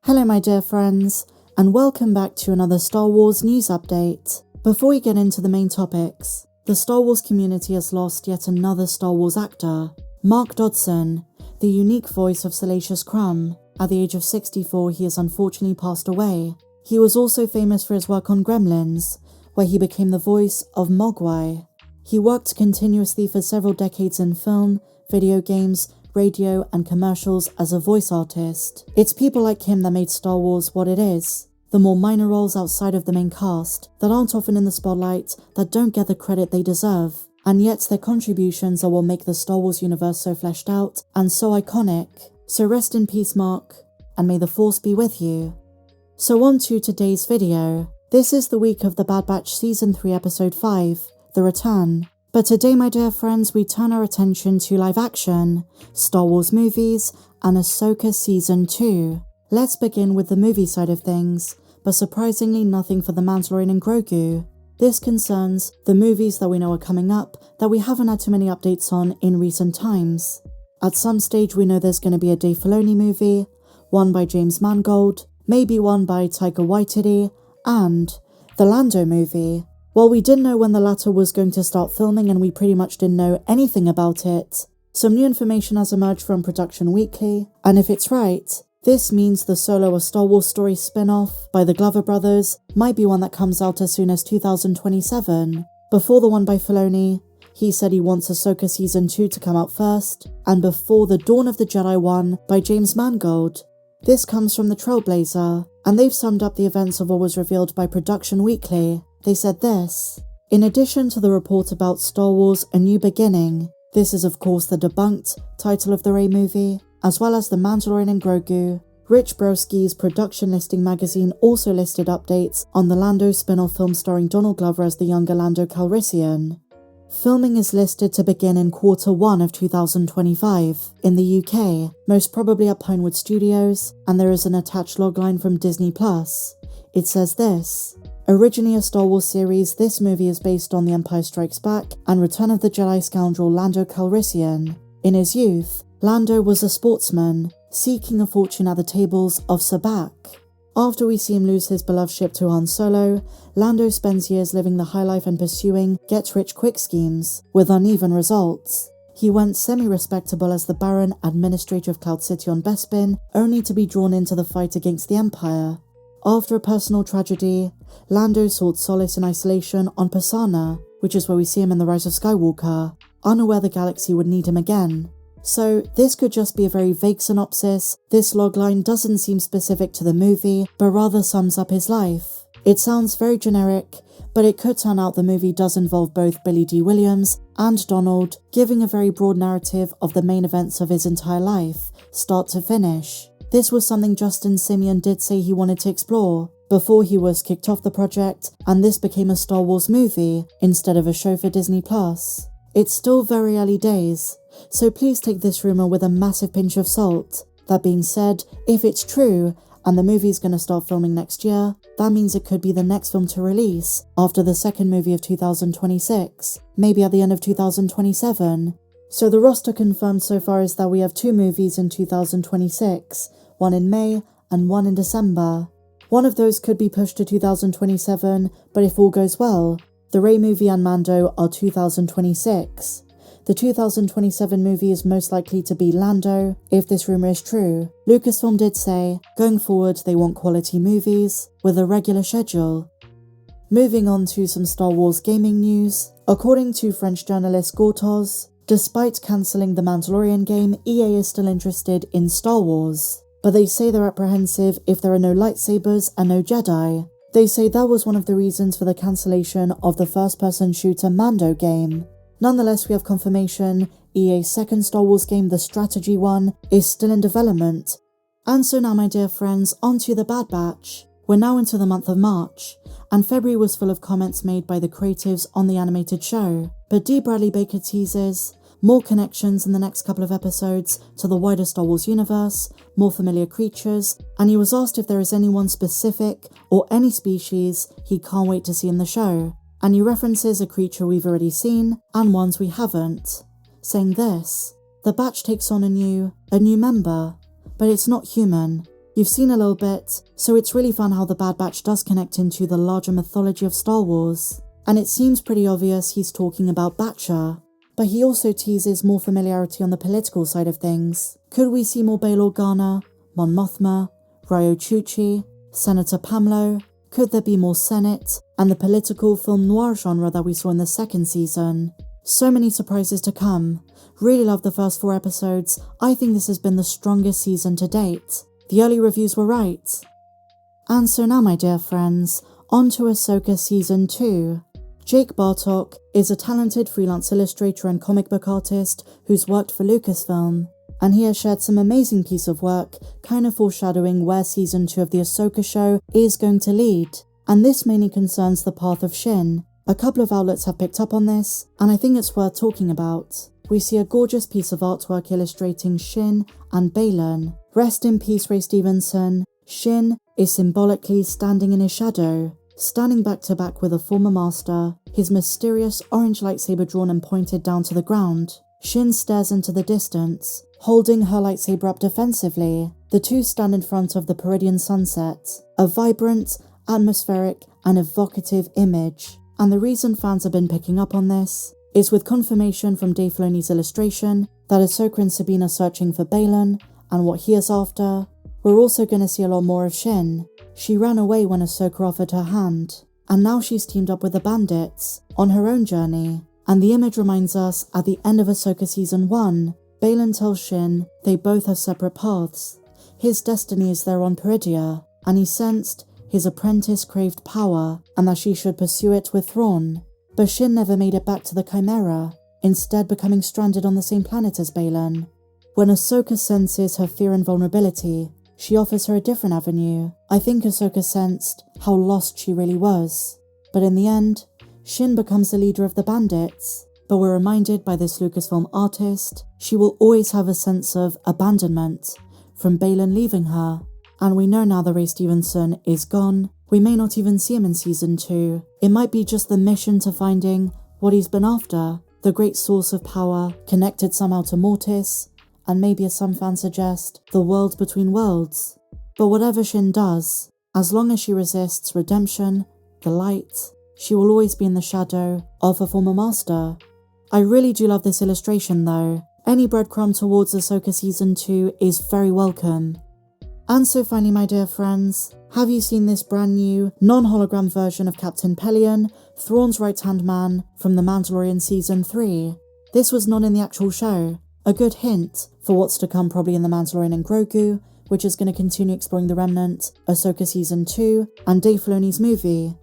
Hello my dear friends, and welcome back to another Star Wars news update. Before we get into the main topics, the Star Wars community has lost yet another Star Wars actor. Mark Dodson, the unique voice of Salacious Crumb. At the age of 64, he has unfortunately passed away. He was also famous for his work on Gremlins, where he became the voice of Mogwai. He worked continuously for several decades in film, video games, radio, and commercials as a voice artist. It's people like him that made Star Wars what it is. The more minor roles outside of the main cast, that aren't often in the spotlight, that don't get the credit they deserve. And yet their contributions are what make the Star Wars universe so fleshed out and so iconic. So rest in peace, Mark, and may the Force be with you. So on to today's video. This is the week of The Bad Batch Season 3 Episode 5, The Return. But today, my dear friends, we turn our attention to live action, Star Wars movies, and Ahsoka Season 2. Let's begin with the movie side of things, but surprisingly nothing for the Mandalorian and Grogu. This concerns the movies that we know are coming up that we haven't had too many updates on in recent times. At some stage we know there's going to be a Dave Filoni movie, one by James Mangold, maybe one by Taika Waititi, and the Lando movie. Well, we didn't know when the latter was going to start filming and we pretty much didn't know anything about it. Some new information has emerged from Production Weekly, and if it's right, this means the Solo A Star Wars Story spin-off by the Glover brothers might be one that comes out as soon as 2027. Before the one by Filoni, he said he wants Ahsoka Season 2 to come out first, and before the Dawn of the Jedi one by James Mangold. This comes from the Trailblazer, and they've summed up the events of what was revealed by Production Weekly. They said this: in addition to the report about Star Wars A New Beginning, this is of course the debunked title of the Rey movie, as well as the Mandalorian and Grogu, Rich Broski's production listing magazine also listed updates on the Lando spin-off film starring Donald Glover as the younger Lando Calrissian. Filming is listed to begin in Q1 of 2025 in the UK, most probably at Pinewood Studios, and there is an attached logline from Disney+. It says this: originally a Star Wars series, this movie is based on The Empire Strikes Back and Return of the Jedi scoundrel Lando Calrissian. In his youth, Lando was a sportsman, seeking a fortune at the tables of Sabak. After we see him lose his beloved ship to Han Solo, Lando spends years living the high life and pursuing get-rich-quick schemes, with uneven results. He went semi-respectable as the Baron Administrator of Cloud City on Bespin, only to be drawn into the fight against the Empire. After a personal tragedy, Lando sought solace in isolation on Pasaana, which is where we see him in The Rise of Skywalker, unaware the galaxy would need him again. So this could just be a very vague synopsis. This logline doesn't seem specific to the movie, but rather sums up his life. It sounds very generic, but it could turn out the movie does involve both Billy D. Williams and Donald, giving a very broad narrative of the main events of his entire life, start to finish. This was something Justin Simien did say he wanted to explore before he was kicked off the project, and this became a Star Wars movie instead of a show for Disney+. It's still very early days, so please take this rumour with a massive pinch of salt. That being said, if it's true, and the movie's going to start filming next year, that means it could be the next film to release after the second movie of 2026, maybe at the end of 2027. So the roster confirmed so far is that we have 2 movies in 2026, one in May and one in December. One of those could be pushed to 2027, but if all goes well, the Rey movie and Mando are 2026. The 2027 movie is most likely to be Lando, if this rumour is true. Lucasfilm did say, going forward they want quality movies, with a regular schedule. Moving on to some Star Wars gaming news. According to French journalist Gortoz, despite cancelling the Mandalorian game, EA is still interested in Star Wars. But they say they're apprehensive if there are no lightsabers and no Jedi. They say that was one of the reasons for the cancellation of the first-person shooter Mando game. Nonetheless, we have confirmation EA's second Star Wars game, the strategy one, is still in development. And so now, my dear friends, onto The Bad Batch. We're now into the month of March, and February was full of comments made by the creatives on the animated show. But D. Bradley Baker teases more connections in the next couple of episodes to the wider Star Wars universe, more familiar creatures, and he was asked if there is anyone specific or any species he can't wait to see in the show. And he references a creature we've already seen and ones we haven't, saying this: the batch takes on a new member, but it's not human. You've seen a little bit, so it's really fun how the Bad Batch does connect into the larger mythology of Star Wars. And it seems pretty obvious he's talking about Batcher, but he also teases more familiarity on the political side of things. Could we see more Bail Organa, Mon Mothma, Ryo Chuchi, Senator Pamlo? Could there be more Senate, and the political film noir genre that we saw in the second season? So many surprises to come. Really love the first 4 episodes. I think this has been the strongest season to date. The early reviews were right. And so now, my dear friends, on to Ahsoka Season 2. Jake Bartok is a talented freelance illustrator and comic book artist who's worked for Lucasfilm, and he has shared some amazing piece of work, kind of foreshadowing where Season 2 of the Ahsoka show is going to lead, and this mainly concerns the path of Shin. A couple of outlets have picked up on this, and I think it's worth talking about. We see a gorgeous piece of artwork illustrating Shin and Baylan. Rest in peace, Ray Stevenson. Shin is symbolically standing in his shadow, standing back to back with a former master, his mysterious orange lightsaber drawn and pointed down to the ground. Shin stares into the distance, holding her lightsaber up defensively. The two stand in front of the Pellaeon sunset, a vibrant, atmospheric, and evocative image. And the reason fans have been picking up on this is with confirmation from Dave Filoni's illustration that Ahsoka and Sabine are searching for Baylan and what he is after. We're also going to see a lot more of Shin. She ran away when Ahsoka offered her hand, and now she's teamed up with the bandits on her own journey. And the image reminds us, at the end of Ahsoka Season 1, Baylan tells Shin they both have separate paths. His destiny is there on Peridea, and he sensed his apprentice craved power, and that she should pursue it with Thrawn. But Shin never made it back to the Chimera, instead becoming stranded on the same planet as Baylan. When Ahsoka senses her fear and vulnerability, she offers her a different avenue. I think Ahsoka sensed how lost she really was. But in the end, Shin becomes the leader of the bandits. But we're reminded by this Lucasfilm artist, she will always have a sense of abandonment from Baylan leaving her. And we know now that Ray Stevenson is gone. We may not even see him in Season 2. It might be just the mission to finding what he's been after, the great source of power, connected somehow to Mortis, and maybe, as some fans suggest, the world between worlds. But whatever Shin does, as long as she resists redemption, the light, she will always be in the shadow of her former master. I really do love this illustration though. Any breadcrumb towards Ahsoka Season 2 is very welcome. And so finally, my dear friends, have you seen this brand new, non-hologram version of Captain Pellaeon, Thrawn's right-hand man, from The Mandalorian Season 3? This was not in the actual show. A good hint for what's to come probably in The Mandalorian and Grogu, which is going to continue exploring the Remnant, Ahsoka Season 2, and Dave Filoni's movie.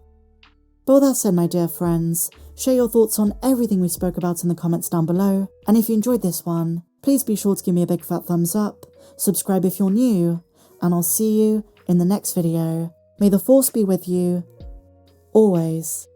But with that said, my dear friends, share your thoughts on everything we spoke about in the comments down below, and if you enjoyed this one, please be sure to give me a big fat thumbs up, subscribe if you're new, and I'll see you in the next video. May the Force be with you, always.